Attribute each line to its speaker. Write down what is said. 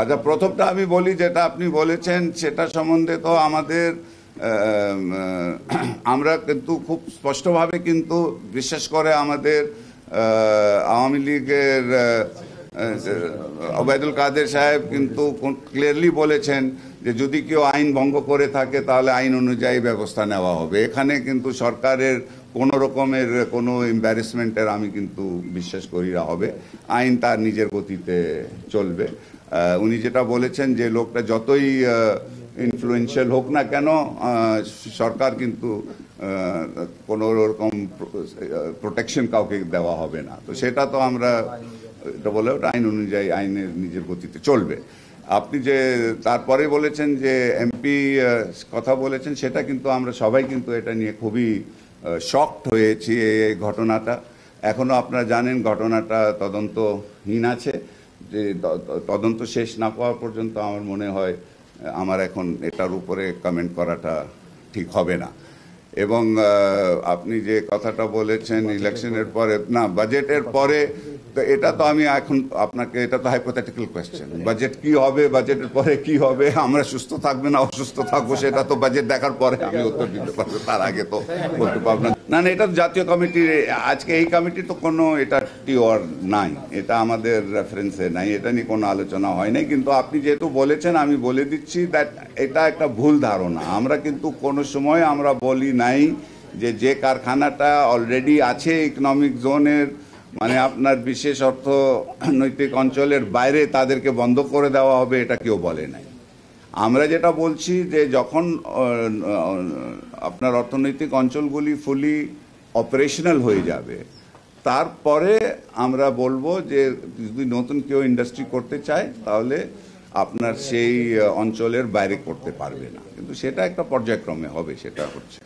Speaker 1: আচ্ছা, প্রথমটা আমি বলি, যেটা আপনি বলেছেন সেটা সম্বন্ধে তো আমাদের আমরা কিন্তু খুব স্পষ্টভাবে কিন্তু বিশেষ করে আমাদের আওয়ামী লীগের ওবায়দুল কাদের সাহেব কিন্তু ক্লিয়ারলি বলেছেন যে যদি কেউ আইন ভঙ্গ করে থাকে তাহলে আইন অনুযায়ী ব্যবস্থা নেওয়া হবে। এখানে কিন্তু সরকারের কোনো রকমের কোনো এম্বারেসমেন্টের আমি কিন্তু বিশ্বাস করি না হবে। আইন তার নিজের গতিতে চলবে। উনি যেটা বলেছেন যে লোকটা যতই ইনফ্লুয়েন্সিয়াল হোক না কেন, সরকার কিন্তু কোনো রকম প্রোটেকশন কাউকে দেওয়া হবে না। তো সেটা তো আমরা এটা বলে ওটা আইন অনুযায়ী আইনের নিজের গতিতে চলবে। আপনি যে তারপরে বলেছেন যে এমপি কথা বলেছেন, সেটা কিন্তু আমরা সবাই কিন্তু এটা নিয়ে খুবই শকড হয়েছি। এই ঘটনাটা এখনো আপনারা জানেন ঘটনাটা তদন্তহীন আছে। যে তদন্ত শেষ না পাওয়া পর্যন্ত আমার মনে হয় আমার এখন এটার উপরে কমেন্ট করাটা ঠিক হবে না। এবং আপনি যে কথাটা বলেছেন ইলেকশনের পরে না বাজেটের পরে, তো এটা তো আমি এখন আপনাকে, এটা তো হাইপোথেটিক্যাল কোয়েশ্চেন। বাজেট কি হবে, বাজেটের পরে কি হবে, আমরা সুস্থ থাকবে না অসুস্থ থাকবো, সেটা তো বাজেট দেখার পরে আমি উত্তর দিতে পারবো, তার আগে তো বলতে পারবো না। না, এটা জাতীয় কমিটির, আজকে এই কমিটি তো কোনো এটা টিওর নাই, এটা আমাদের রেফারেন্সে নাই, এটা নিয়ে কোনো আলোচনা হয় নাই। কিন্তু আপনি যেহেতু বলেছেন আমি বলে দিচ্ছি দ্যাট এটা একটা ভুল ধারণা। আমরা কিন্তু কোনো সময় আমরা বলি নাই যে কারখানাটা অলরেডি আছে ইকোনমিক জোনের, মানে আপনার বিশেষ অর্থনৈতিক অঞ্চলের বাইরে, তাদেরকে বন্ধ করে দেওয়া হবে, এটা কেউ বলে নাই। আমরা যেটা বলছি যে যখন আপনার অর্থনৈতিক অঞ্চলগুলি ফুলি অপারেশনাল হয়ে যাবে, তারপরে আমরা বলবো যে যদি নতুন কেউ ইন্ডাস্ট্রি করতে চায় তাহলে আপনার সেই অঞ্চলের বাইরে করতে পারবে না, কিন্তু সেটা একটা পর্যায়ক্রমে হবে, সেটা হচ্ছে।